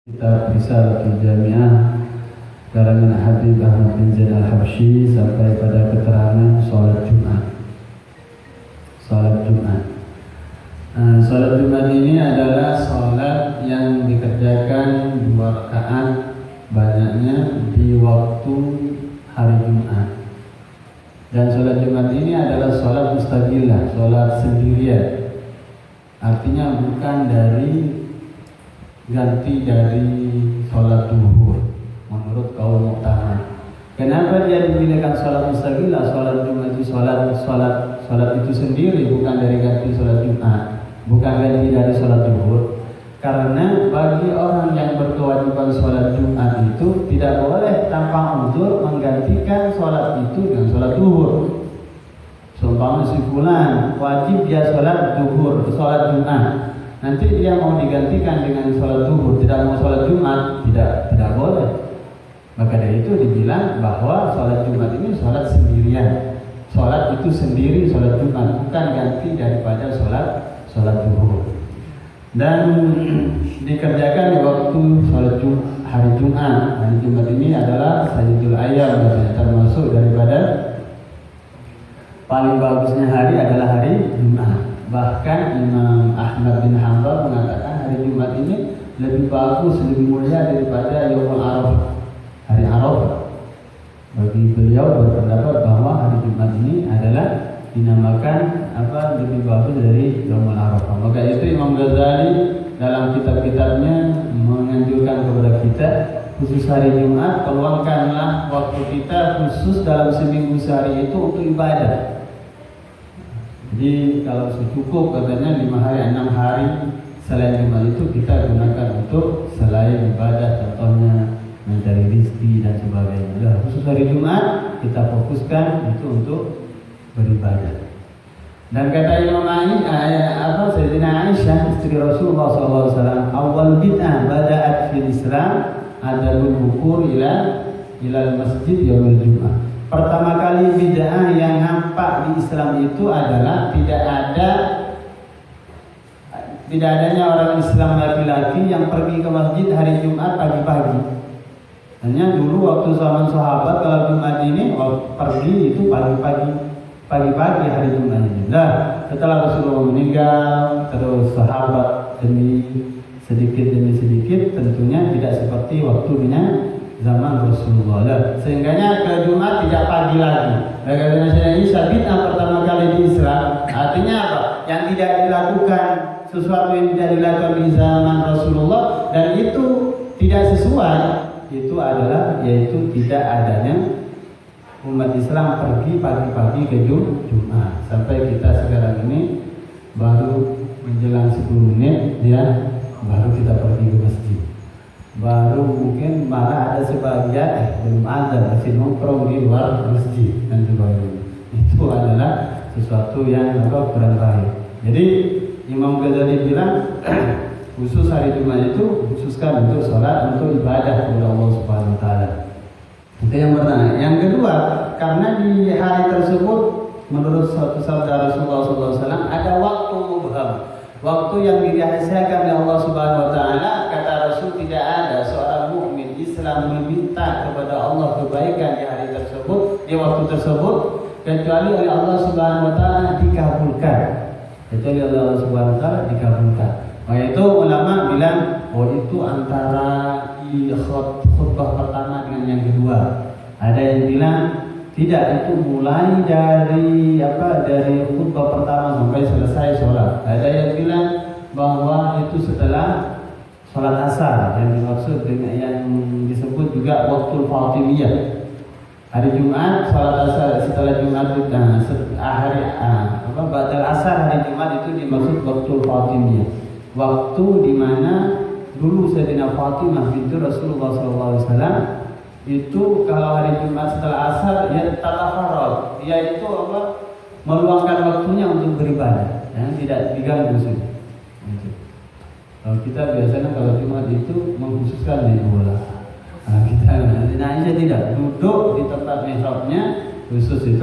Kitab Risalatul Jami'ah karangan Habib Ahmad bin Zain Al-Habsyi sampai pada keterangan sholat Jumat. Sholat Jumat ini adalah sholat yang dikerjakan 2 rakaat banyaknya di waktu hari Jumat. Dan sholat Jumat ini adalah sholat mustaqilah, sholat sendirian. Artinya bukan ganti dari sholat duhur menurut kaum muktamad. Kenapa dia dipilihkan sholat mustaqilah? Sholat Jumat itu sholat itu sendiri, bukan dari ganti sholat Jumat, bukan ganti dari sholat duhur. Karena bagi orang yang berkewajiban sholat Jumat itu tidak boleh tanpa uzur menggantikan sholat itu dengan sholat duhur. Seumpama si fulan wajib dia sholat duhur, sholat Jumat. Nanti dia mau digantikan dengan sholat duhur, tidak mau sholat Jumat, tidak boleh. Maka dari itu dibilang bahwa sholat Jumat ini sholat sendirian. Sholat itu sendiri sholat Jumat, bukan ganti daripada sholat duhur. Dan dikerjakan di waktu sholat hari Jumat. Hari Jumat ini adalah Sayyidul Ayyam, termasuk daripada paling bagusnya hari adalah hari Jumat. Bahkan Imam Ahmad bin Hanbal mengatakan hari Jumat ini lebih bagus, lebih mulia daripada Yaumul Arafah, hari Arafah. Bagi beliau berpendapat bahwa hari Jumat ini adalah dinamakan lebih bagus dari Yaumul Arafah. Maka itu Imam Ghazali dalam kitab-kitabnya menganjurkan kepada kita, khusus hari Jumat, peluangkanlah waktu kita khusus dalam seminggu sehari itu untuk ibadah. Jadi kalau cukup katanya 5 hari, 6 hari selain Jumat itu kita gunakan untuk selain ibadah, contohnya mencari rezeki dan sebagainya. Nah, khusus hari Jumat kita fokuskan itu untuk beribadah. Dan kata Imam Sayyidina Aisyah istri Rasulullah SAW, awal bid'ah bada'at fil Islam adalul wukur ilal masjid yaumil Jum'ah. Pertama kali bid'ah yang nampak di Islam itu adalah tidak adanya orang Islam laki-laki yang pergi ke masjid hari Jumat pagi-pagi. Hanya dulu waktu zaman sahabat kalau Jumat ini pergi itu pagi-pagi hari Jumat ini. Nah, setelah Rasulullah meninggal, terus sahabat demi sedikit tentunya tidak seperti waktunya zaman Rasulullah. Sehingganya ke Jumat tidak pagi lagi. Karena ini bid'ah pertama kali di Islam. Artinya apa? Yang tidak dilakukan, sesuatu yang tidak dilakukan di zaman Rasulullah dan itu tidak sesuai, itu adalah yaitu tidak adanya umat Islam pergi pagi-pagi ke Jumat. Sampai kita sekarang ini baru menjelang 10 menit baru kita pergi ke masjid. Baru mungkin malah ada sebagian belum ada masih nongkrong di luar masjid dan sebagainya. Itu adalah sesuatu yang kurang baik. Jadi Imam Ghazali bilang khusus hari Jumat itu khususkan untuk sholat, untuk ibadah kepada Allah Subhanahu Wa Taala. Itu yang pertama. Yang kedua, karena di hari tersebut menurut suatu sabda Rasulullah SAW ada waktu mubham. Waktu yang dirahasiakan oleh Allah Subhanahu Wa Taala. Kata Rasul, tidak ada seorang mukmin Islam meminta kepada Allah kebaikan di hari tersebut, di waktu tersebut, kecuali oleh Allah Subhanahu Wa Taala dikabulkan. Maka itu ulama bilang, itu antara khutbah pertama dengan yang kedua. Ada yang bilang tidak, itu mulai dari khutbah pertama sampai selesai sholat. Ada yang bilang bahwa itu setelah sholat asar, yang dimaksud dengan yang disebut juga waktu Fatimiyah. Hari Jumat sholat asar, setelah Jumat badal asar hari Jumat itu dimaksud waktu Fatimiyah. Waktu di mana dulu Sayyidina Fatimah binti Rasulullah SAW itu kalau hari Jumat setelah asar dia tatafarrad, dia itu meluangkan waktunya untuk beribadah, tidak diganggu sudah. Kalau kita biasanya kalau Jumat itu mengkhususkan di bola. Kita tidak duduk di tempat mihrabnya khusus itu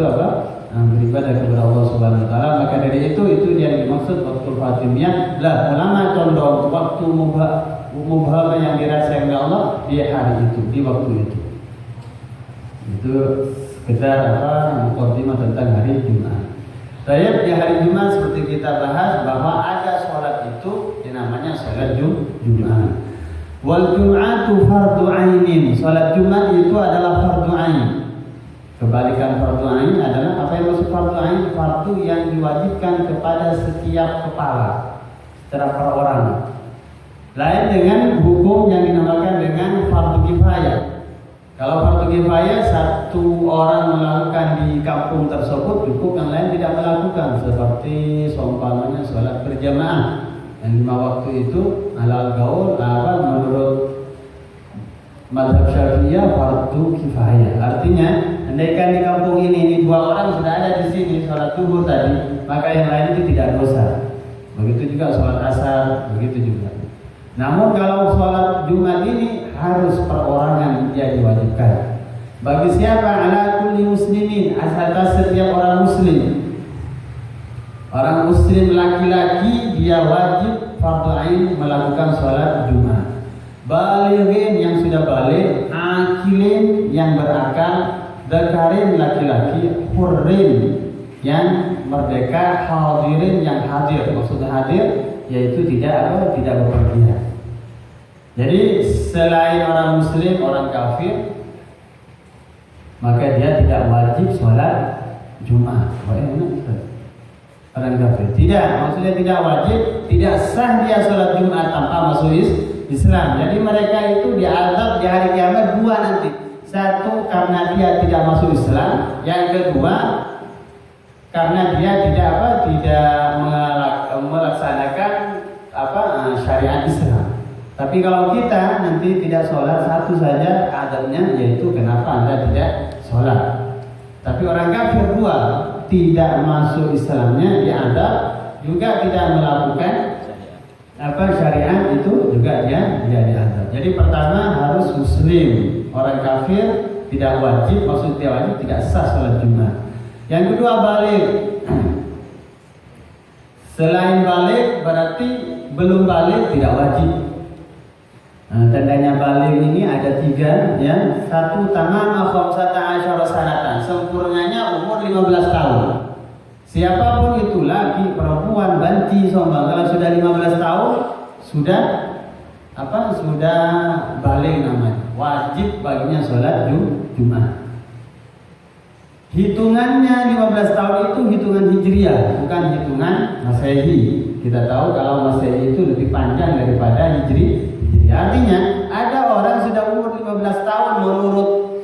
beribadah kepada Allah Subhanahu wa taala. Maka dari itu yang dimaksud waktu Fatimiyah. Lah ulama condong waktu mubham yang dirasakan oleh Allah di hari itu, di waktu itu. Itu sekedar mukadimah tentang hari Jumat. Baik, di hari Jumat seperti kita bahas bahwa ada sholat itu yang namanya sholat Jumat. Wal Jum'atu fardu ainin. Sholat Jumat itu adalah fardu ain. Kebalikan fardu ain adalah apa yang maksud fardu ain? Fardu yang diwajibkan kepada setiap kepala secara perorangan. Lain dengan hukum yang dinamakan dengan fardu kifayah. Kalau fardu kifayah satu orang melakukan di kampung tersebut cukup, yang lain tidak melakukan. Seperti seumpamanya sholat berjamaah yang 5 waktu itu alal gaul menurut mazhab Syafi'iyah fardu kifayah. Artinya andaikan di kampung ini 2 orang sudah ada di sini sholat zuhur tadi, maka yang lain itu tidak dosa. Begitu juga sholat asar, begitu juga. Namun kalau sholat Jumat ini harus perorangan dia diwajibkan. Bagi siapa? Ala kulli muslimin, atas setiap orang muslim. Orang muslim laki-laki dia wajib fardu ain melakukan sholat Jumat. Balighin yang sudah balik, akilin yang berakal, dzakarin laki-laki, hurrin yang merdeka, hadirin yang hadir. Maksudnya hadir yaitu tidak berpergian. Jadi selain orang muslim, orang kafir, maka dia tidak wajib sholat Jumat. Orang kafir tidak, maksudnya tidak wajib, tidak sah dia sholat Jumat tanpa masuk Islam. Jadi mereka itu diazab di hari kiamat 2 nanti. Satu karena dia tidak masuk Islam, yang kedua karena dia tidak melaksanakan syariat Islam. Tapi kalau kita nanti tidak sholat, satu saja adabnya, yaitu kenapa Anda tidak sholat. Tapi orang kafir 2, tidak masuk Islamnya diadab, juga tidak melakukan syariat, itu juga dia diadab. Jadi pertama harus muslim. Orang kafir tidak wajib, maksudnya wajib tidak sah sholat Jumat. Yang kedua balik. Selain balik berarti belum balik tidak wajib. Tandanya balik ini ada 3 ya. 1 tamam 15 sanatan, sempurnanya umur 15 tahun. Siapapun itu, laki, perempuan, banci, sombong, kalau sudah 15 tahun sudah balik namanya. Wajib baginya sholat Jumat. Hitungannya 15 tahun itu hitungan Hijriah, bukan hitungan Masehi. Kita tahu kalau Masehi itu lebih panjang daripada Hijri. Artinya ada orang sudah umur 15 tahun menurut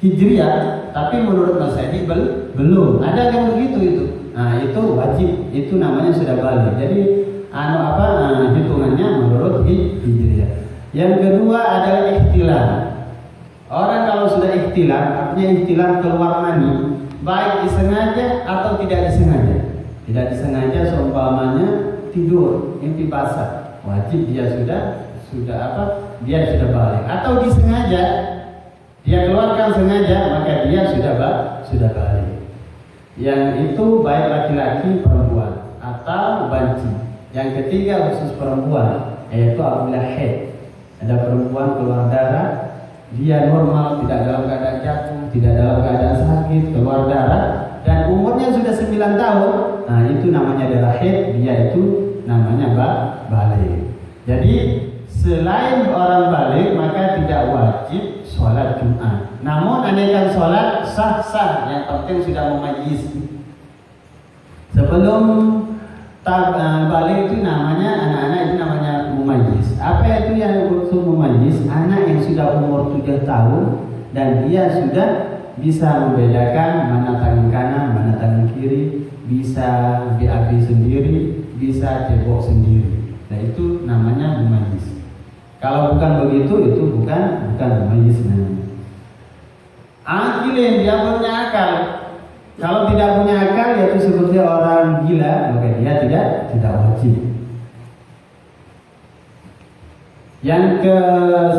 Hijriah, tapi menurut Masehi belum. Ada yang begitu itu. Nah, itu wajib, itu namanya sudah balik. Jadi hitungannya menurut Hijriah. Yang kedua adalah ikhtilam. Orang kalau sudah ikhtilam, artinya ikhtilam keluar mani, baik disengaja atau tidak disengaja. Tidak disengaja seumpamanya tidur, mimpi basah, wajib dia sudah balik. Atau disengaja, dia keluarkan sengaja, maka dia sudah balik. Yang itu baik laki-laki, perempuan atau banci. Yang ketiga khusus perempuan, yaitu apabila haid. Ada perempuan keluar darah, dia normal, tidak dalam keadaan jatuh, tidak dalam keadaan sakit, keluar darah, dan umurnya sudah 9 tahun. Nah, itu namanya darah haid, dia itu namanya balik. Jadi selain orang balik maka tidak wajib sholat Jumat. Namun andaikan sholat sah-sah, yang penting sudah memayyiz. Sebelum balik itu namanya anak-anak itu namanya mumayyiz. Apa itu yang maksud mumayyiz? Anak yang sudah umur 7 tahun dan dia sudah bisa membedakan mana tangan kanan, mana tangan kiri, bisa BAB sendiri, bisa cebok sendiri. Nah, itu namanya mumayyiz. Kalau bukan begitu, itu bukan mumayyiz namanya. Akilin, dia punya akal. Kalau tidak punya akal, yaitu seperti orang gila, maka dia tidak wajib. Yang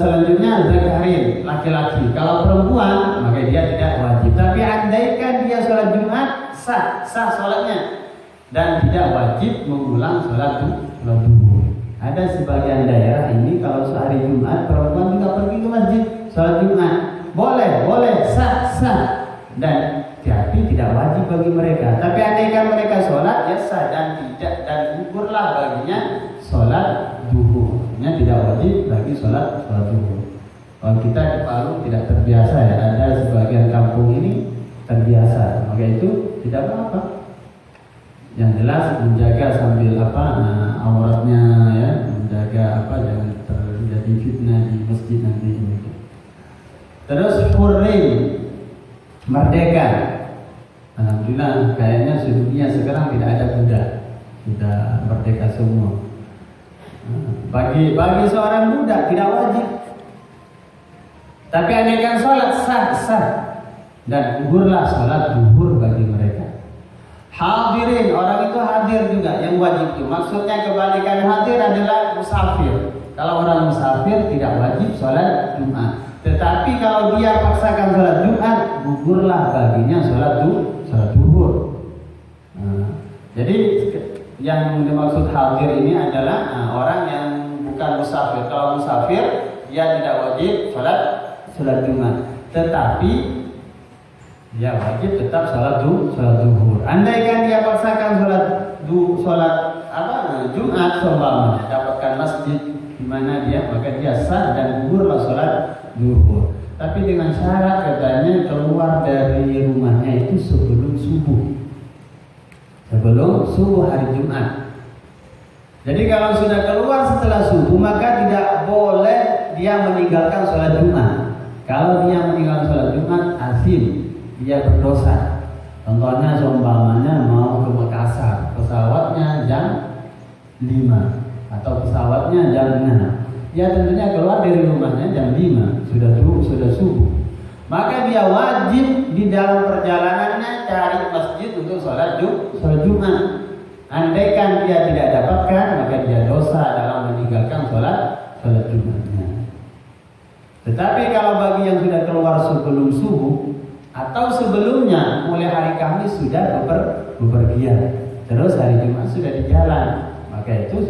selanjutnya zakarin, laki-laki. Kalau perempuan maka dia tidak wajib. Tapi andaikan dia sholat Jumat sah sholatnya dan tidak wajib mengulang sholat duhur. Ada sebagian daerah ini kalau sehari Jumat perempuan juga pergi ke masjid sholat Jumat, boleh sah dan tapi tidak wajib bagi mereka. Tapi andaikan mereka sholat ya sah dan gugurlah baginya sholat duhur. Tidak wajib bagi sholat duhur. Kalau kita di Palu tidak terbiasa ya, ada sebagian kampung ini terbiasa, maka itu tidak apa-apa. Yang jelas menjaga sambil auratnya ya, menjaga jangan terjadi fitnah di masjid nanti ini. Terus hurri, merdeka. Alhamdulillah kayaknya sedunia sekarang tidak ada budak, sudah merdeka semua. Bagi seorang budak tidak wajib. Tapi andaikan sholat sah dan gugurlah sholat duhur bagi mereka. Hadirin, orang itu hadir juga yang wajib itu. Maksudnya kebalikan hadir adalah musafir. Kalau orang musafir tidak wajib sholat Jumat. Tetapi kalau dia paksakan sholat Jumat, gugurlah baginya sholat duhur. Jadi yang dimaksud hadir ini adalah orang yang bukan musafir. Kalau musafir dia tidak wajib sholat Jumat, tetapi dia wajib tetap sholat duhur. Andaikan dia paksakan sholat Jumat seumpamanya dapatkan masjid di mana dia, maka dia sah dan gugurlah sholat duhur. Tapi dengan syarat katanya keluar dari rumahnya itu sebelum subuh hari Jumat. Jadi kalau sudah keluar setelah subuh maka tidak boleh dia meninggalkan sholat Jumat. Kalau dia meninggalkan sholat Jumat asim, dia berdosa. Contohnya seumpamanya mau ke Makassar, pesawatnya jam 5 atau pesawatnya jam 6. Ya tentunya keluar dari rumahnya jam 5, sudah subuh. Maka dia wajib di dalam perjalanannya cari masjid untuk sholat Jumat. Andaikan dia tidak dapatkan, maka dia dosa dalam meninggalkan sholat Jumatnya. Tetapi kalau bagi yang sudah keluar sebelum subuh atau sebelumnya, mulai hari Kamis sudah bepergian, terus hari Jumat sudah di jalan, maka itu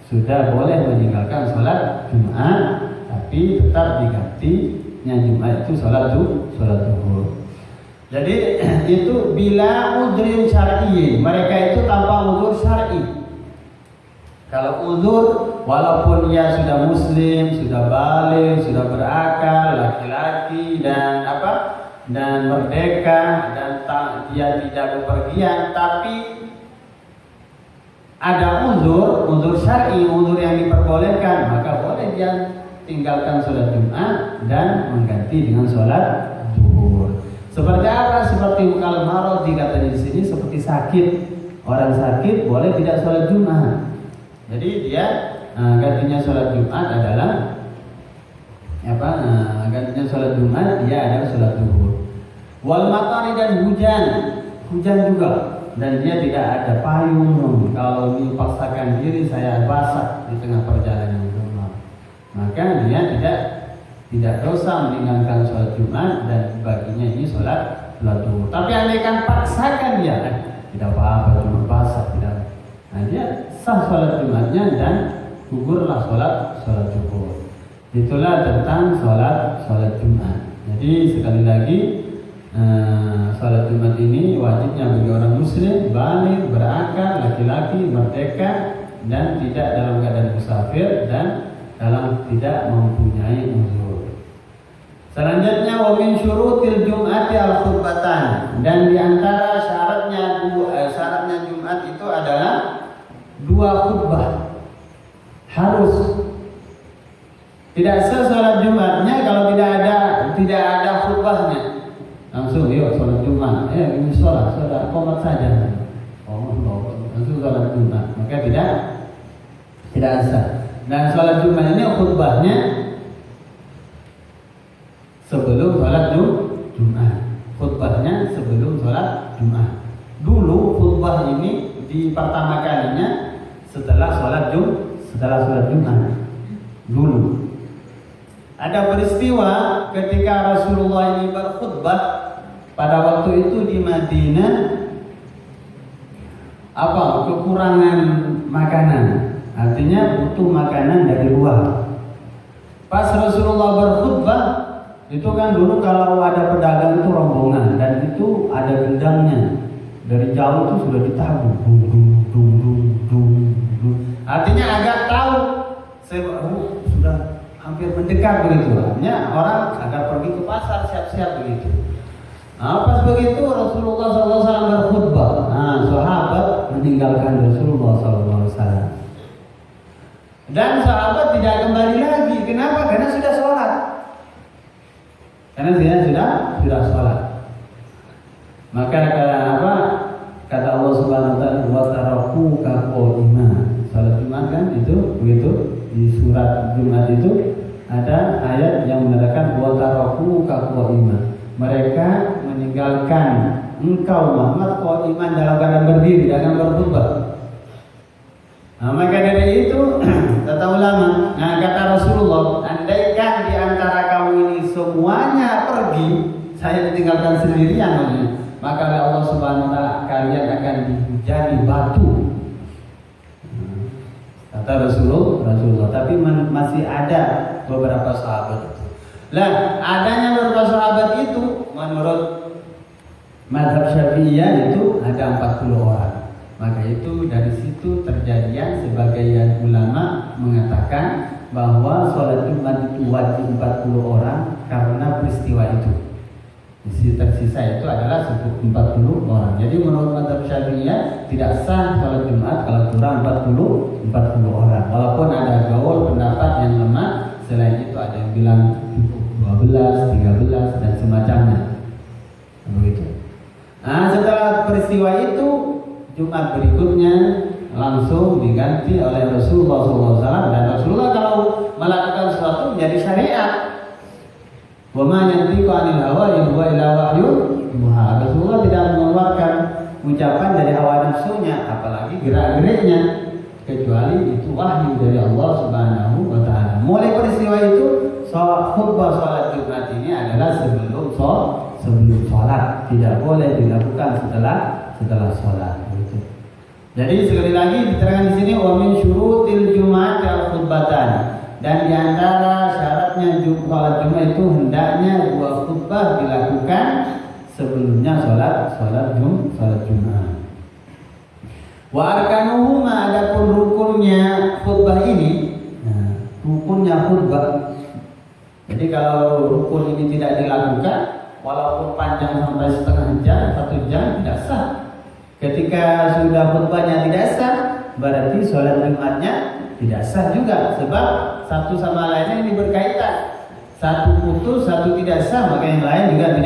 sudah boleh meninggalkan sholat Jumat, tapi tetap digantinya Jumat itu sholat duhur. Jadi itu bila udrin syar'i, mereka itu tanpa udzur syar'i. Kalau udzur, walaupun dia sudah muslim, sudah baligh, sudah berakal, laki-laki dan merdeka dan dia tidak bepergian, tapi ada udzur syar'i, udzur yang diperbolehkan, maka boleh dia tinggalkan sholat Jumat dan mengganti dengan sholat duhur. Seperti apa? Seperti kalau marad dikatakan di sini seperti sakit. Orang sakit boleh tidak sholat Jumat. Jadi dia gantinya sholat Jumat adalah gantinya sholat Jumat dia adalah sholat duhur. Wal matari dan hujan juga, dan dia tidak ada payung. Kalau dipaksakan diri saya basah di tengah perjalanan maka dia tidak dosa meninggalkan sholat Jumat dan baginya ini sholat duhur. Tapi andaikan paksakan dia tidak apa-apa, cuma basah tidak. Nah dia sah sholat Jumatnya dan gugurlah sholat duhur. Itulah tentang sholat Jumat. Jadi sekali lagi sholat Jumat ini wajibnya bagi orang muslim, baligh, berakal, laki-laki, merdeka dan tidak dalam keadaan musafir dan dalam tidak mempunyai uzur. Selanjutnya wa min syurutil jum'ati al-khutbatan, dan di antara syaratnya Jumat itu adalah 2 khutbah. Harus. Tidak sah sholat Jumatnya kalau tidak ada khutbahnya. Langsung yuk sholat Jumat. Ini sholat qomat saja. Langsung sholat Jumat. Maka tidak sah. Dan sholat Jumat ini khutbahnya sebelum sholat Jumat. Khutbahnya sebelum sholat Jumat. Dulu khutbah ini di pertama kalinya setelah sholat Jumat. dulu. Ada peristiwa ketika Rasulullah ini berkhutbah pada waktu itu di Madinah, kekurangan makanan, artinya butuh makanan dari luar. Pas Rasulullah berkhutbah itu kan dulu kalau ada pedagang itu rombongan dan itu ada gendangnya, dari jauh itu sudah ditabung, artinya agak tahu sudah hampir mendekat begitu. Artinya orang agar pergi ke pasar siap-siap begitu. Pas begitu Rasulullah SAW berkhutbah, sahabat meninggalkan Rasulullah SAW. Dan sahabat tidak kembali lagi. Kenapa? Karena sudah sholat. Karena dia sudah sholat. Maka kata Allah Subhanahu Wa Taala, wa taraku qa'ima. Salat Jumat kan itu begitu. Di surat Jumat itu ada ayat yang mengatakan wa taraku qa'ima. Mereka meninggalkan engkau Muhammad qa'iman dalam keadaan berdiri, dalam berkhutbah. Maka dari itu kata ulama, kata Rasulullah, andaikan di antara kamu ini semuanya pergi, saya ditinggalkan sendirian, maka oleh Allah Subhanahu Wa Taala kalian akan dihujani batu. Kata Rasulullah. Tapi masih ada beberapa sahabat itu. Adanya beberapa sahabat itu menurut mazhab Syafi'iyah itu ada 40 orang. Maka itu dari situ terjadian sebagian ulama mengatakan bahwa sholat Jumat itu wajib 40 orang karena peristiwa itu. Tersisa itu adalah 40 orang. Jadi menurut mazhab Syafi'iyah tidak sah sholat Jumat kalau kurang 40 orang. Walaupun ada gaul pendapat yang lemah, selain itu ada yang bilang 12, 13 dan semacamnya. Begitu. Setelah peristiwa itu Jumat berikutnya langsung diganti oleh Rasulullah SAW, dan Rasulullah kalau melakukan sesuatu menjadi syariat. Wa ma yantiqu 'anil hawa in huwa illa wahyun yuha. Rasulullah tidak mengeluarkan ucapan dari hawa nafsunya, apalagi gerak-geriknya, kecuali itu wahyu dari Allah Subhanahu wa Ta'ala. Mulai peristiwa itu khutbah sholat Jumat ini adalah sebelum sholat, tidak boleh dilakukan setelah sholat. Jadi sekali lagi diterangkan di sini wa min syurutil Jumat al-khutbatan, dan di antara syaratnya sholat Jumat itu hendaknya dua khutbah dilakukan sebelumnya sholat Jumat. Wa arkanuhuma, adapun rukunnya khutbah ini, rukunnya khutbah. Jadi kalau rukun ini tidak dilakukan, walaupun panjang sampai setengah jam, 1 jam, tidak sah. Ketika sudah khutbahnya tidak sah, berarti sholat Jumatnya tidak sah juga, sebab satu sama lainnya ini berkaitan. Satu putus, satu tidak sah, maka yang lain juga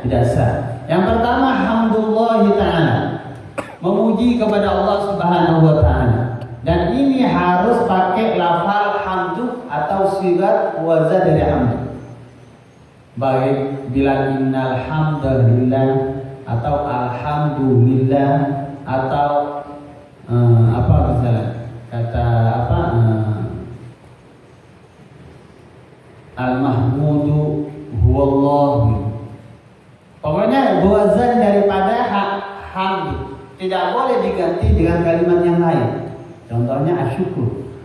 tidak sah. Yang pertama, hamdulillah ta'ala, memuji kepada Allah Subhanahu wa Ta'ala. Dan ini harus pakai lafal hamdu atau sigat wazan dari hamdu. Baik bilang innal hamdalillah atau alhamdulillah atau misalnya kata al-mahmudu huwallahu. Pokoknya wazan daripada hamdu tidak boleh diganti dengan kalimat yang lain. Contohnya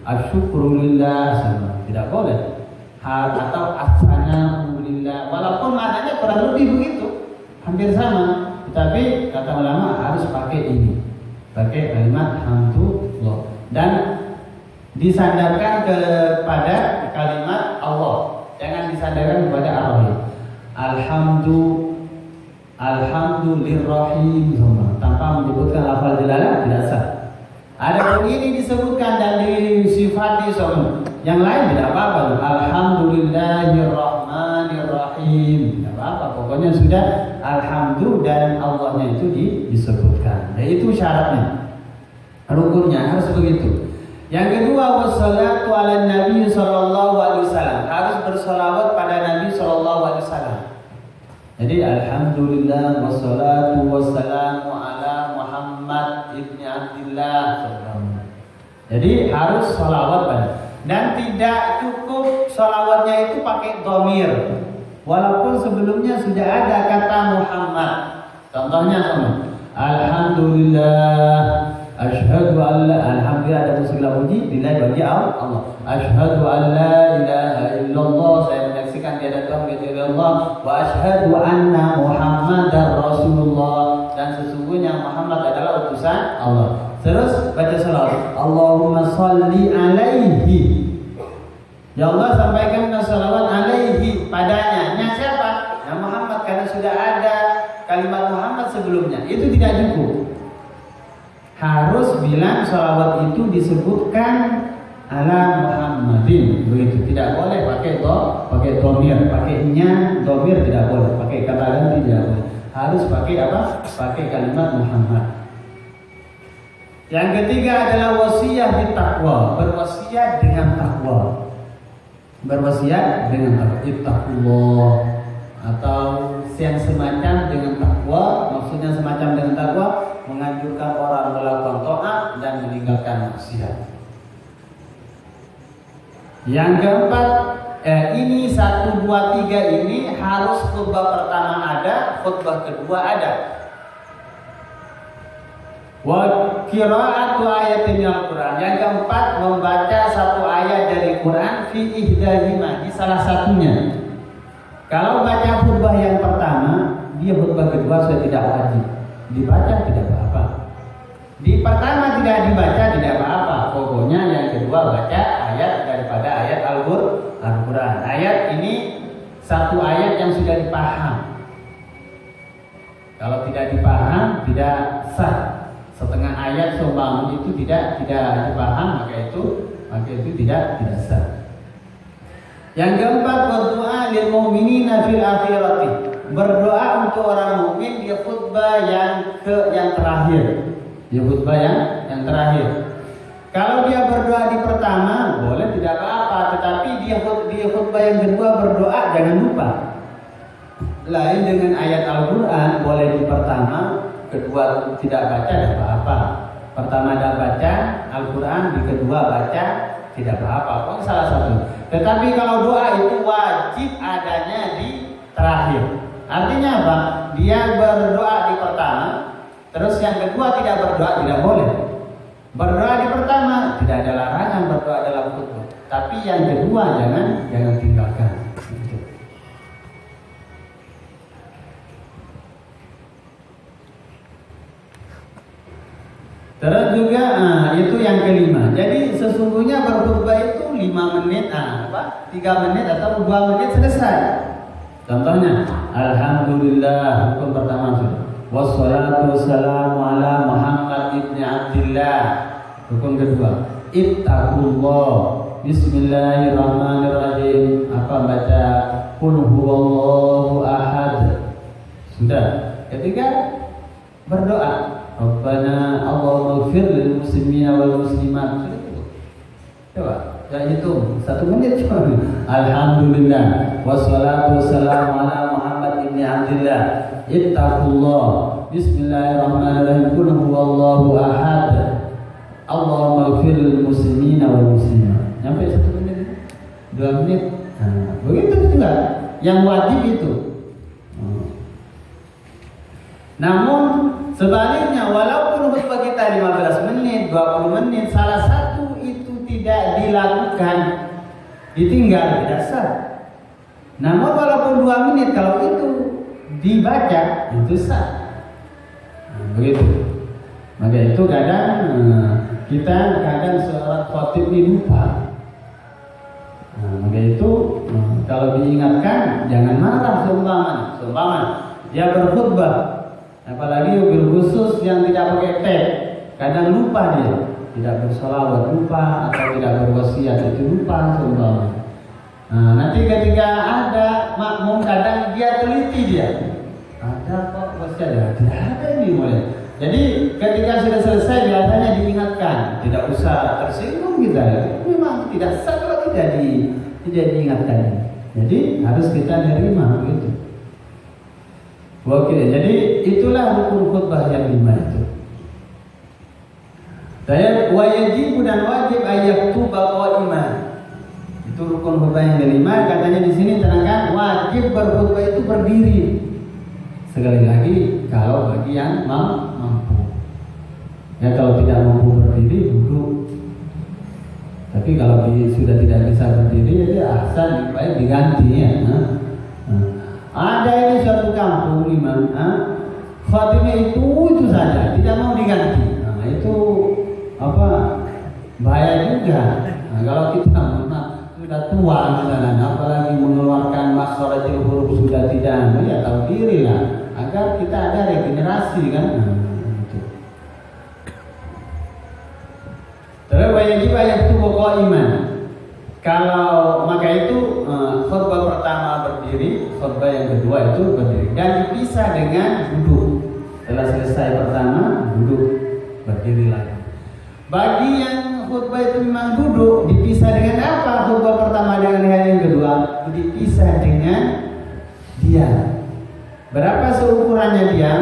asyukurulillah sama, tidak boleh. Atau asanaulillah, walaupun maknanya kurang lebih begitu, hampir sama, tetapi kata ulama harus pakai ini, pakai kalimat hamdulillah, dan disandarkan kepada kalimat Allah, jangan disandarkan kepada ar-rahim. Alhamdulillahirrahim tanpa menyebutkan lafal jalalah tidak sah. Ada ini disebutkan dan disifati sama, yang lain tidak apa-apa. Alhamdulillahirrahmanirrahim, tidak apa-apa. Pokoknya sudah alhamdulillah dan Allahnya itu disebutkan. Itu syaratnya, rukunnya harus begitu. Yang kedua, wassalatu ala Nabi sallallahu alaihi wasallam, harus bersolawat pada Nabi sallallahu alaihi wasallam. Jadi alhamdulillah wassalatu wassalamu ala Muhammad ibni Abdillah. Jadi harus sholawat pada. Dan tidak cukup sholawatnya itu pakai dhamir, walaupun sebelumnya sudah ada kata Muhammad. Contohnya sama, Alhamdulillah, asyhadu an la, alhamdulillah ada segala puji lillahi bagi Allah. Asyhadu an la ilaha illallah, saya menyaksikan tiada Tuhan kecuali Allah. Wa asyhadu anna Muhammadar Rasulullah, dan sesungguhnya Muhammad adalah utusan Allah. Terus baca salawat, Allahumma sholli alaihi. Ya Allah, sampaikan salawat alaihi padanya. Nya siapa? Ya Muhammad, karena sudah ada kalimat Muhammad sebelumnya. Itu tidak cukup. Harus bilang salawat itu disebutkan ala Muhammadin. Begitu. Tidak boleh pakai dhamir, pakainya dhamir tidak boleh, pakai kata ganti tidak boleh. Harus pakai apa? Pakai kalimat Muhammad. Yang ketiga adalah wasiat bittaqwa, berwasiat dengan takwa. Berwasiat dengan takwa, ittaqullah, atau yang semacam dengan takwa. Maksudnya semacam dengan takwa, menganjurkan orang melakukan taat dan meninggalkan maksiat. Yang keempat, ini 1, 2, 3 ini harus khutbah pertama ada, khutbah kedua ada. Wa qira'atu ayatin al-Qur'an. Yang keempat, membaca satu ayat dari Quran fi ihdahima, di salah satunya. Kalau baca khutbah yang pertama, dia khutbah kedua sudah tidak wajib. Dibaca tidak apa-apa. Di pertama tidak dibaca tidak apa-apa. Pokoknya yang kedua baca ayat daripada ayat Al-Qur'an. Ayat ini satu ayat yang sudah dipaham. Kalau tidak dipaham tidak sah. Setengah ayat seumpama itu tidak dipaham, maka itu tidak sah. Yang keempat, berdoa lil mu'minina fil akhirati. Berdoa untuk orang mukmin di khutbah yang terakhir. Di khutbah yang terakhir. Kalau dia berdoa di pertama boleh tidak apa-apa, tetapi dia di khutbah yang kedua berdoa jangan lupa. Lain dengan ayat Al-Qur'an, boleh di pertama, kedua tidak baca tidak apa-apa. Pertama tidak baca Al-Quran, di kedua baca tidak apa-apa. Pokoknya salah satu. Tetapi kalau doa itu wajib adanya di terakhir. Artinya apa? Dia berdoa di pertama, terus yang kedua tidak berdoa, tidak boleh. Berdoa di pertama tidak ada larangan berdoa dalam khutbah. Tapi yang kedua jangan tinggalkan. Terus juga itu yang kelima. Jadi sesungguhnya berkhutbah itu 5 menit, 3 menit atau 2 menit selesai. Contohnya, Alhamdulillah, hukum pertama sudah. Wassalatu wassalamu ala Muhammad ibn Abdillah. Hukum kedua, ittaqullah. Bismillahirrahmanirrahim. Apa baca Qul huwallahu ahad. Sudah. Ketiga, berdoa. Rabbana Allahumma ighfir lil muslimina wal muslimat. Coba, ya itu 1 menit cuma. Alhamdulillah, wassalatu wassalamu ala Muhammad ibn Abdillah. Ittaqullah. Bismillahirrahmanirrahim. Qul huwallahu ahad. Allahumma ighfir lil muslimina wal muslimat. Sampai 1 menit, 2 menit. Begitu juga. Yang wajib itu. Namun sebaliknya, walaupun khutbah kita 15 menit, 20 menit, salah satu itu tidak dilakukan, ditinggal, tidak sah. Namun walaupun 2 menit, kalau itu dibaca, itu sah. Begitu. Maka itu kadang seorang khotib ini lupa. Maka itu kalau diingatkan, jangan marah seumpama dia berkhutbah. Apalagi mobil khusus yang tidak pakai tab, kadang lupa dia, tidak bersolawat lupa, atau tidak berwasiat itu lupa seumpama. Nanti ketika ada makmum kadang dia teliti dia, ada kok wasiat ya, tidak ada ini mulai. Jadi ketika sudah selesai biasanya diingatkan, tidak usah tersinggung kita. Memang tidak sah kalau tidak diingatkan. Jadi harus kita nerima begitu. Oke, jadi itulah rukun khutbah yang 5 itu. Wajib dan wajib ayat tu qa'iman. Itu rukun khutbah yang kelima. Katanya di sini terangkan wajib berkhutbah itu berdiri. Sekali lagi kalau bagi yang mampu. Ya kalau tidak mampu berdiri duduk. Tapi kalau sudah tidak bisa berdiri ya ahsan baik diganti ya. Ada ini suatu kampung di mana khatibnya itu saja tidak mau diganti. Nah, itu apa bahaya juga. Nah, kalau kita sudah tua misalnya, apalagi mengeluarkan makharatul huruf sudah tidak, ya tahu diri lah agar kita ada regenerasi kan. Terus wajib itu pokok iman. Kalau maka itu khutbah pertama berdiri, khutbah yang kedua itu berdiri dan dipisah dengan duduk. Setelah selesai pertama duduk berdiri lagi. Bagi yang khutbah itu memang duduk, dipisah dengan apa? Khutbah pertama dengan yang kedua dipisah dengan diam. Berapa seukurannya diam?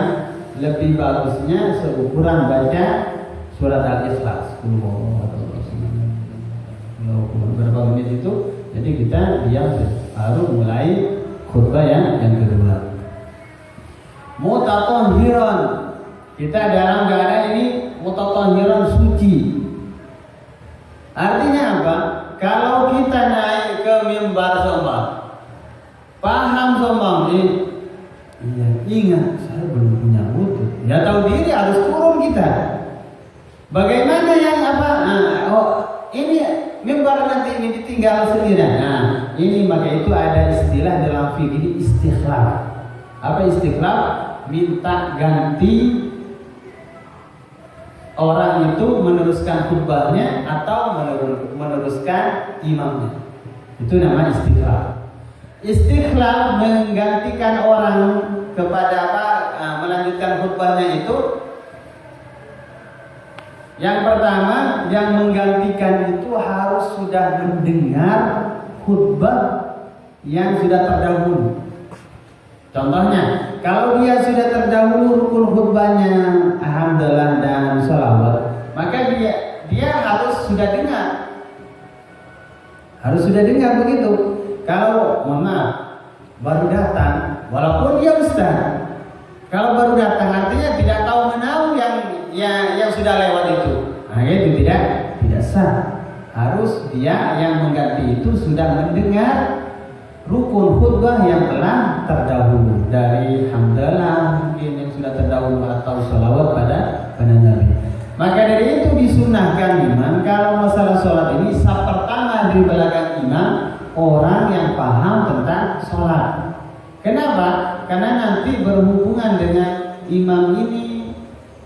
Lebih bagusnya seukuran baca surat Al-Ikhlas. Berapa menit itu? Jadi kita diam baru mulai khutbah yang kedua. Mutatahhiran. Kita dalam keadaan ini mutatahhiran suci. Artinya apa? Kalau kita naik ke mimbar sombong, paham sombong iya, ingat saya belum punya wudu. Ya tahu diri harus turun kita. Bagaimana yang apa? Ini mimbar nanti ini ditinggal sendirian. Nah, ini maka itu ada istilah dalam fikih istikhlaf. Apa istikhlaf? Minta ganti orang itu meneruskan khutbahnya atau meneruskan imamnya. Itu nama istikhlaf. Istikhlaf menggantikan orang kepada apa? Melanjutkan khutbahnya itu. Yang pertama, yang menggantikan itu harus sudah mendengar khutbah yang sudah terdahulu. Contohnya, kalau dia sudah terdahulu rukun khutbahnya alhamdulillah dan sholawat, maka dia harus sudah dengar. Harus sudah dengar begitu. Kalau maaf baru datang, walaupun dia ustaz, kalau baru datang artinya tidak tahu menahu yang sudah lewat itu. Nah, itu tidak sah. Harus dia yang mengganti itu sudah mendengar rukun khutbah yang telah terdahulu dari hamdalah mungkin yang sudah terdahulu atau sholawat pada Nabi. Maka dari itu disunahkan imam kalau masalah sholat ini saf pertama di belakang imam orang yang paham tentang sholat. Kenapa? Karena nanti berhubungan dengan imam ini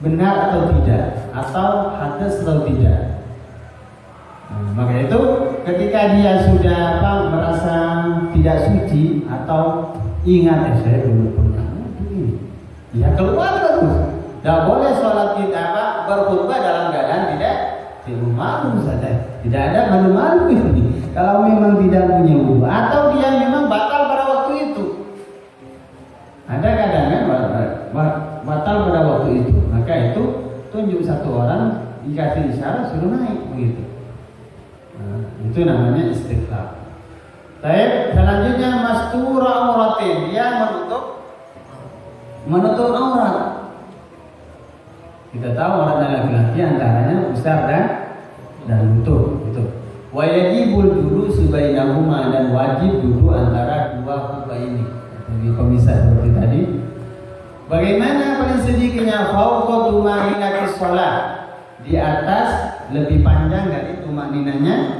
benar atau tidak, atau hadas atau tidak. Maka itu ketika dia sudah merasa tidak suci atau ingat saya belum punya ini, ya keluar terus. Tidak boleh sholat kita berkhutbah dalam keadaan tidak malu saja. Tidak ada malu-malu ini. Kalau memang tidak punya wudu atau dia memang batal pada waktu itu. Ada kadang-kadang batal pada waktu itu. Maka itu tunjuk satu orang dikasih isyarat suruh naik begitu. Nah, itu namanya istikhlaf. Baik, selanjutnya mastura auratin, dia menutup aurat. Kita tahu aurat laki-laki antaranya besar dan lutut. Itu. Wa yajibul julusu bainahuma, dan wajib duduk antara dua khutbah ini. Jadi pemisah seperti tadi. Bagaimana paling sedikitnya fauqa tumaninati shalah, di atas lebih panjang dari tumaninanya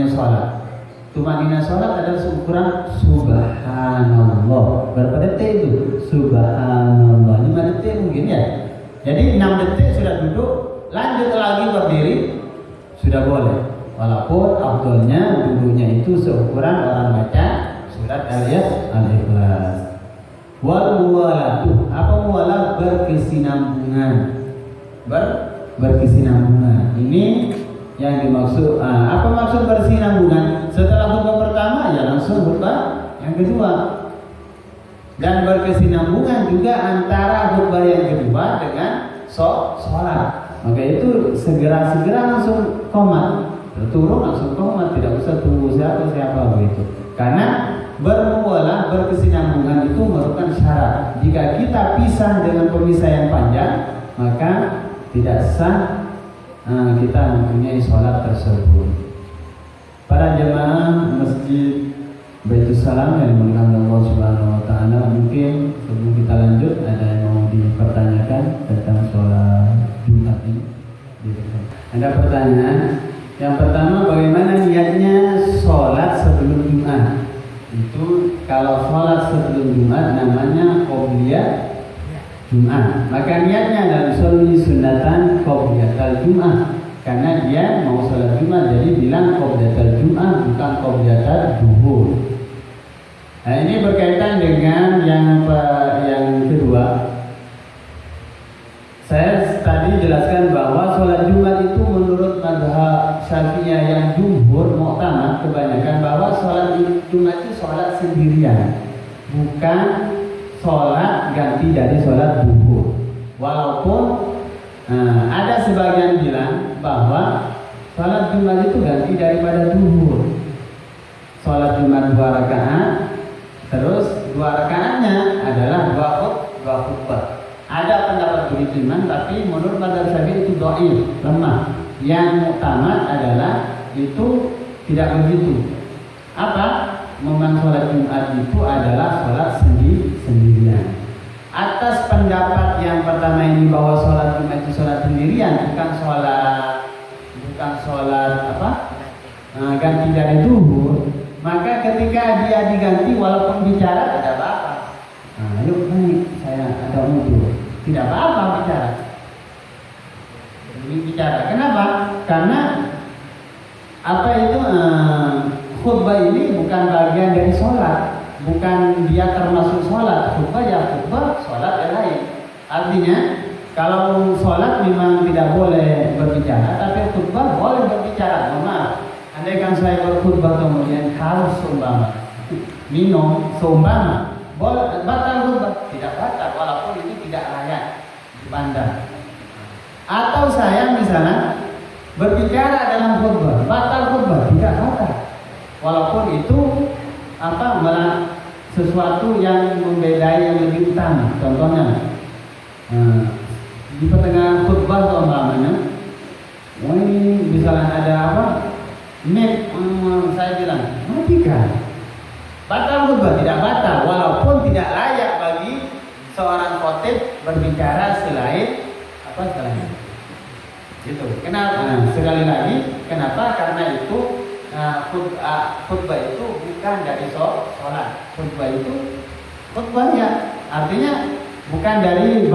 shalat. Tumanina sholat adalah seukuran subhanallah. Berapa detik itu? Subhanallah. 5 detik mungkin ya. Jadi 6 detik sudah duduk, lanjut lagi berdiri sudah boleh. Walaupun afdolnya duduknya itu seukuran orang baca surat Al-Ikhlas. Wal muwalatu. Apa muwalah? Berkesinambungan. Berkesinambungan. Ini yang dimaksud. Apa maksud berkesinambungan? Setelah khutbah pertama ya langsung khutbah yang kedua. Dan berkesinambungan juga antara khutbah yang kedua dengan sholat. Maka itu segera langsung qomat. turun langsung qomat, tidak usah tunggu siapa begitu. Karena bermualah berkesinambungan itu merupakan syarat. Jika kita pisah dengan pemisah yang panjang, maka tidak sah kita mempunyai sholat tersebut. Para jemaah masjid Baitul Salam yang dimuliakan Allah Subhanahu wa taala, mungkin sebelum kita lanjut ada yang mau dipertanyakan tentang sholat Jumat ini? Ada pertanyaan. Yang pertama, bagaimana niatnya sholat sebelum Jumat? Itu kalau sholat sebelum Jumat namanya qobliyah Jumat. Maka niatnya adalah sholli sunatan qobliyatal Jumat. Karena dia mau sholat Jumat, jadi bilang qobliyatal Jumat bukan qobliyatal duhur. Nah, ini berkaitan dengan yang kedua. Saya tadi jelaskan bahwa sholat Jumat itu menurut mazhab Syafi'iyah yang jumhur mu'tamad kebanyakan bahwa sholat Jumat itu sholat sendirian, bukan sholat ganti dari sholat duhur. Walaupun ada sebagian bilang bahwa sholat Jumat itu ganti daripada duhur. Sholat Jumat 2 rakaat, terus 2 rakaatnya adalah 2 khutbah. Ada pendapat begitu iman, tapi menurut mazhab Syafi'i itu dhaif, lemah. Yang muktamad adalah itu tidak begitu. Apa? Memang sholat Jumat itu adalah sholat sendirian. Atas pendapat yang pertama ini bahwa sholat Jumat itu sholat sendirian, bukan sholat ganti dari duhur, maka ketika dia diganti walaupun bicara tidak apa-apa. Yuk nih saya ada muncul, tidak apa-apa bicara. Ini bicara. Kenapa? Karena khutbah ini bukan bagian dari sholat, bukan dia termasuk sholat. Khutbah ya khutbah, sholat yang lain. Artinya kalau sholat memang tidak boleh berbicara, tapi khutbah boleh berbicara. Maaf, andaikan saya berkhutbah kemudian harus seumpama minum seumpama boleh batal khutbah, tidak batal walaupun itu tidak layak dipandang. Atau saya misalnya berbicara dalam khutbah, batal khutbah, tidak batal walaupun itu sesuatu yang membedai yang lebih utama. Contohnya di pertengahan khutbah umpamanya, ini misalnya ada saya bilang matikan. Batal khutbah, tidak batal walaupun tidak layak bagi seorang khotib berbicara selain itu. Kenapa? Sekali lagi, kenapa? Karena itu khutbah itu bukan dari sholat. Khutbah itu khutbahnya artinya bukan dari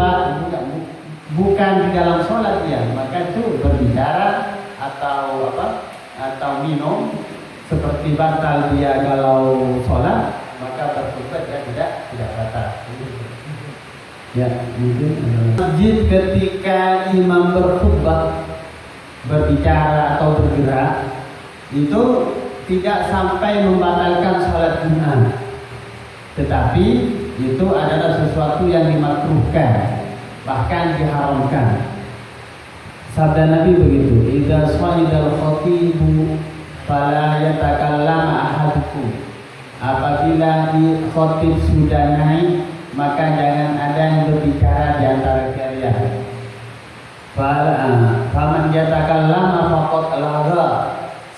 bukan di dalam sholat ya. Maka itu berbicara atau minum. Seperti batal dia kalau sholat, maka berkhutbah dia tidak batal. Ya, mungkin masjid ketika imam berkhutbah, berbicara atau bergerak, itu tidak sampai membatalkan sholat Jumat. Tetapi itu adalah sesuatu yang dimakruhkan, bahkan diharamkan. Sabda Nabi begitu, idza shahidal khatibu fala yatakallama ahadukum. Apabila di khotib sudah naik, maka jangan ada yang berbicara di antara kalian. Faman yatakallama faqad lagha.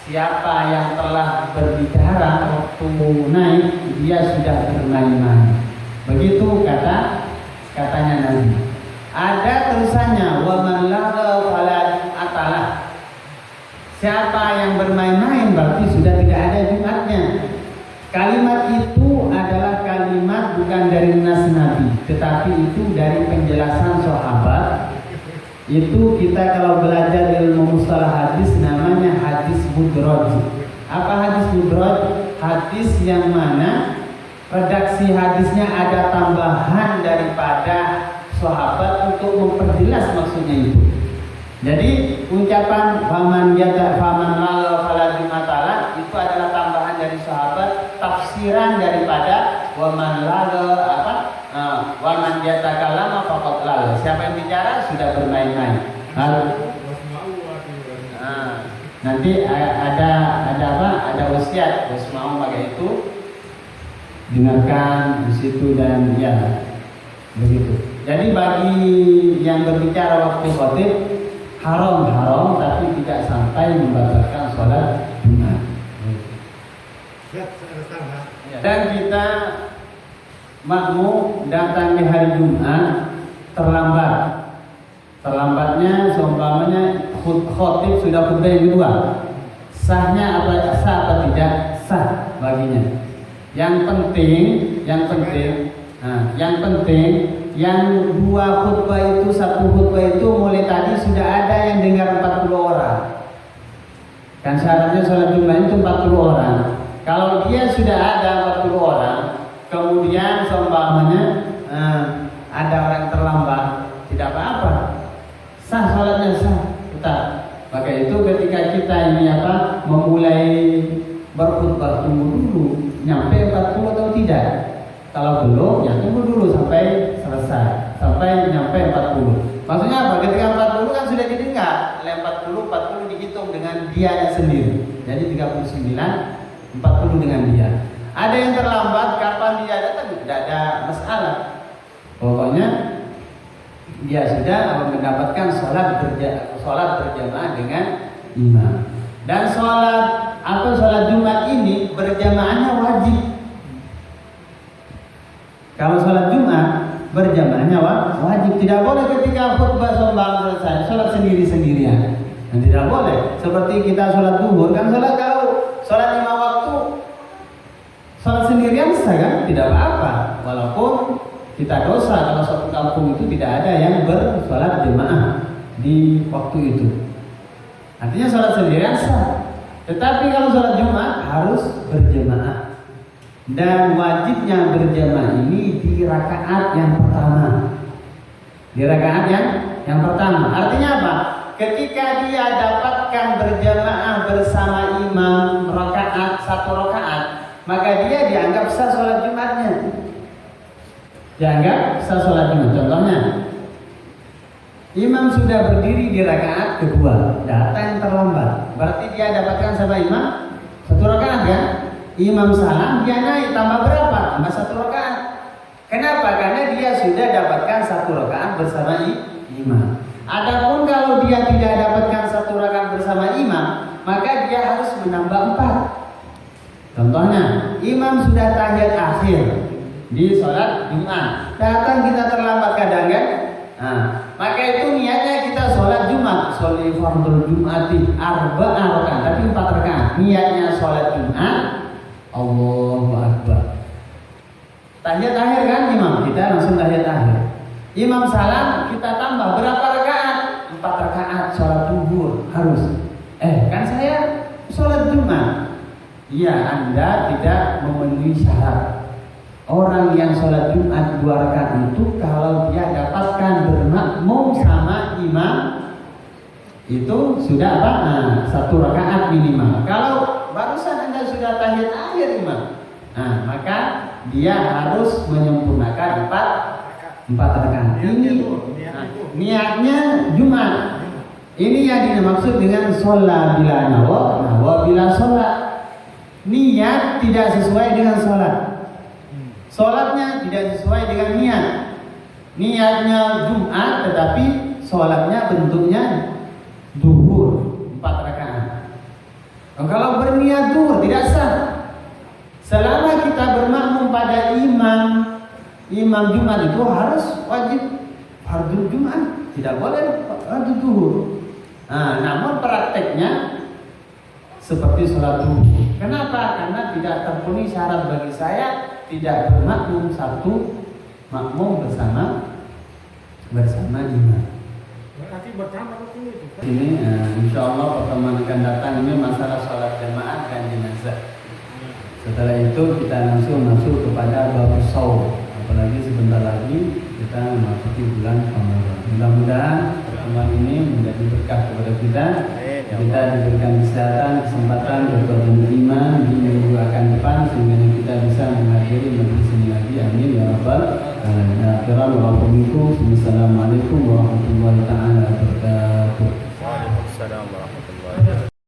Siapa yang telah berbicara waktu naik, dia sudah bermain-main. Begitu katanya Nabi. Ada tulisannya wa man lagha fala atalah. Siapa yang bermain-main berarti sudah tidak ada Jumatnya. Kalimat itu adalah kalimat bukan dari nas Nabi, tetapi itu dari penjelasan sahabat. Itu kita kalau belajar ilmu mustalah hadis namanya hadis mudraj. Apa hadis mudraj? Hadis yang mana redaksi hadisnya ada tambahan daripada sahabat untuk memperjelas maksudnya itu. Jadi ucapan faman lagha fala jumatalah itu adalah tambahan dari sahabat, tafsiran daripada waman lagha waman yatakallama faqad lagha. Siapa yang bicara sudah bermain-main. nanti ada apa? Ada wasiat, mau pakai itu dengarkan di situ dan ya begitu. Jadi bagi yang berbicara waktu khotib haram tapi tidak sampai membatalkan sholat Jumat. Dan kita makmum datang di hari Jumat terlambatnya seumpamanya khotib sudah khutbah yang kedua, sah apa tidak sah baginya. Yang penting yang dua khutbah itu, satu khutbah itu mulai tadi sudah ada yang dengar 40 orang. Kan syaratnya sholat Jumat itu 40 orang. Kalau dia sudah ada 40 orang, kemudian seumpamanya ada orang terlambat, tidak apa-apa, sah sholatnya sah tetap. Maka itu ketika kita ini memulai berkhutbah, tunggu dulu nyampe 40 atau tidak. Kalau belum, ya tunggu dulu sampai selesai, sampai nyampe 40. Maksudnya apa? Ketika 40 kan sudah didengar, 40 dihitung dengan dia sendiri. Jadi 39, 40 dengan dia. Ada yang terlambat, kapan dia datang tidak ada masalah. Pokoknya dia sudah mendapatkan sholat berjamaah dengan imam. Dan sholat Jumat ini berjamaahnya wajib. Kalau sholat Jumat berjamaahnya wajib. Tidak boleh ketika khutbah selesai sholat sendiri-sendirian. Dan tidak boleh. Seperti kita sholat duhur kan kalau sholat 5 waktu sholat sendirian sah kan? Tidak apa-apa. Walaupun kita dosa kalau satu kampung itu tidak ada yang bersolat jemaah di waktu itu. Artinya sholat sendirian sah. Tetapi kalau sholat Jumat harus berjemaah. Dan wajibnya berjamaah ini di rakaat yang pertama. Di rakaat yang pertama. Artinya apa? Ketika dia dapatkan berjamaah bersama imam satu rakaat, maka dia dianggap sah sholat Jumatnya. Dianggap sah sholat Jumat. Contohnya, imam sudah berdiri di rakaat kedua, datang terlambat. Berarti dia dapatkan sama imam satu rakaat kan? Imam salam, dia naik tambah berapa? Tambah satu rakaat. Kenapa? Karena dia sudah dapatkan satu rakaat bersama imam. Adapun kalau dia tidak dapatkan satu rakaat bersama imam, maka dia harus menambah 4. Contohnya, imam sudah tahiyat akhir di sholat Jumat, datang kita terlambat kadang kan? Maka itu niatnya kita sholat Jumat, sholat fardhu Jumati arba'ah rakaat, tapi 4 rakaat. Niatnya sholat Jumat, Allahu Akbar. Tahiyat akhir kan imam, kita langsung tahiyat akhir. Imam salam, kita tambah berapa rakaat? 4 rakaat sholat duhur harus. Kan saya sholat Jumat. Iya, Anda tidak memenuhi syarat. Orang yang sholat Jumat 2 rakaat itu kalau dia dapatkan bermakmum sama imam itu sudah satu rakaat minimal. Kalau barusan Anda sudah tahiyat akhir imam, maka dia harus menyempurnakan 4 rakaat. Ini niatnya Jumat. Ini yang dimaksud dengan sholat bila nawa bila sholat. Niat tidak sesuai dengan sholat. Sholatnya tidak sesuai dengan niat. Niatnya Jumat tetapi sholatnya bentuknya duhur 4 rakaat. Kalau berniat duhur tidak sah. Selama kita bermakmum pada imam Jumat itu harus wajib fardhu Jumat, tidak boleh fardhu duhur. Namun prakteknya seperti sholat duhur. Kenapa? Karena tidak terpenuhi syarat bagi saya tidak bermakmum satu makmum bersama imam. Ini insya Allah pertemuan akan datang ini masalah sholat jamaah dan jenazah. Setelah itu kita langsung masuk kepada bab shaum. Apalagi sebentar lagi kita memasuki bulan Ramadan. Mudah-mudahan pertemuan ini menjadi berkah kepada kita. Kita diberikan kesehatan, kesempatan bertemu iman di minggu akan depan sehingga kita bisa menghadiri majelis ini lagi. Amin ya rabbal alamin. Assalamualaikum warahmatullahi wabarakatuh. Waalaikumsalam warahmatullahi wabarakatuh.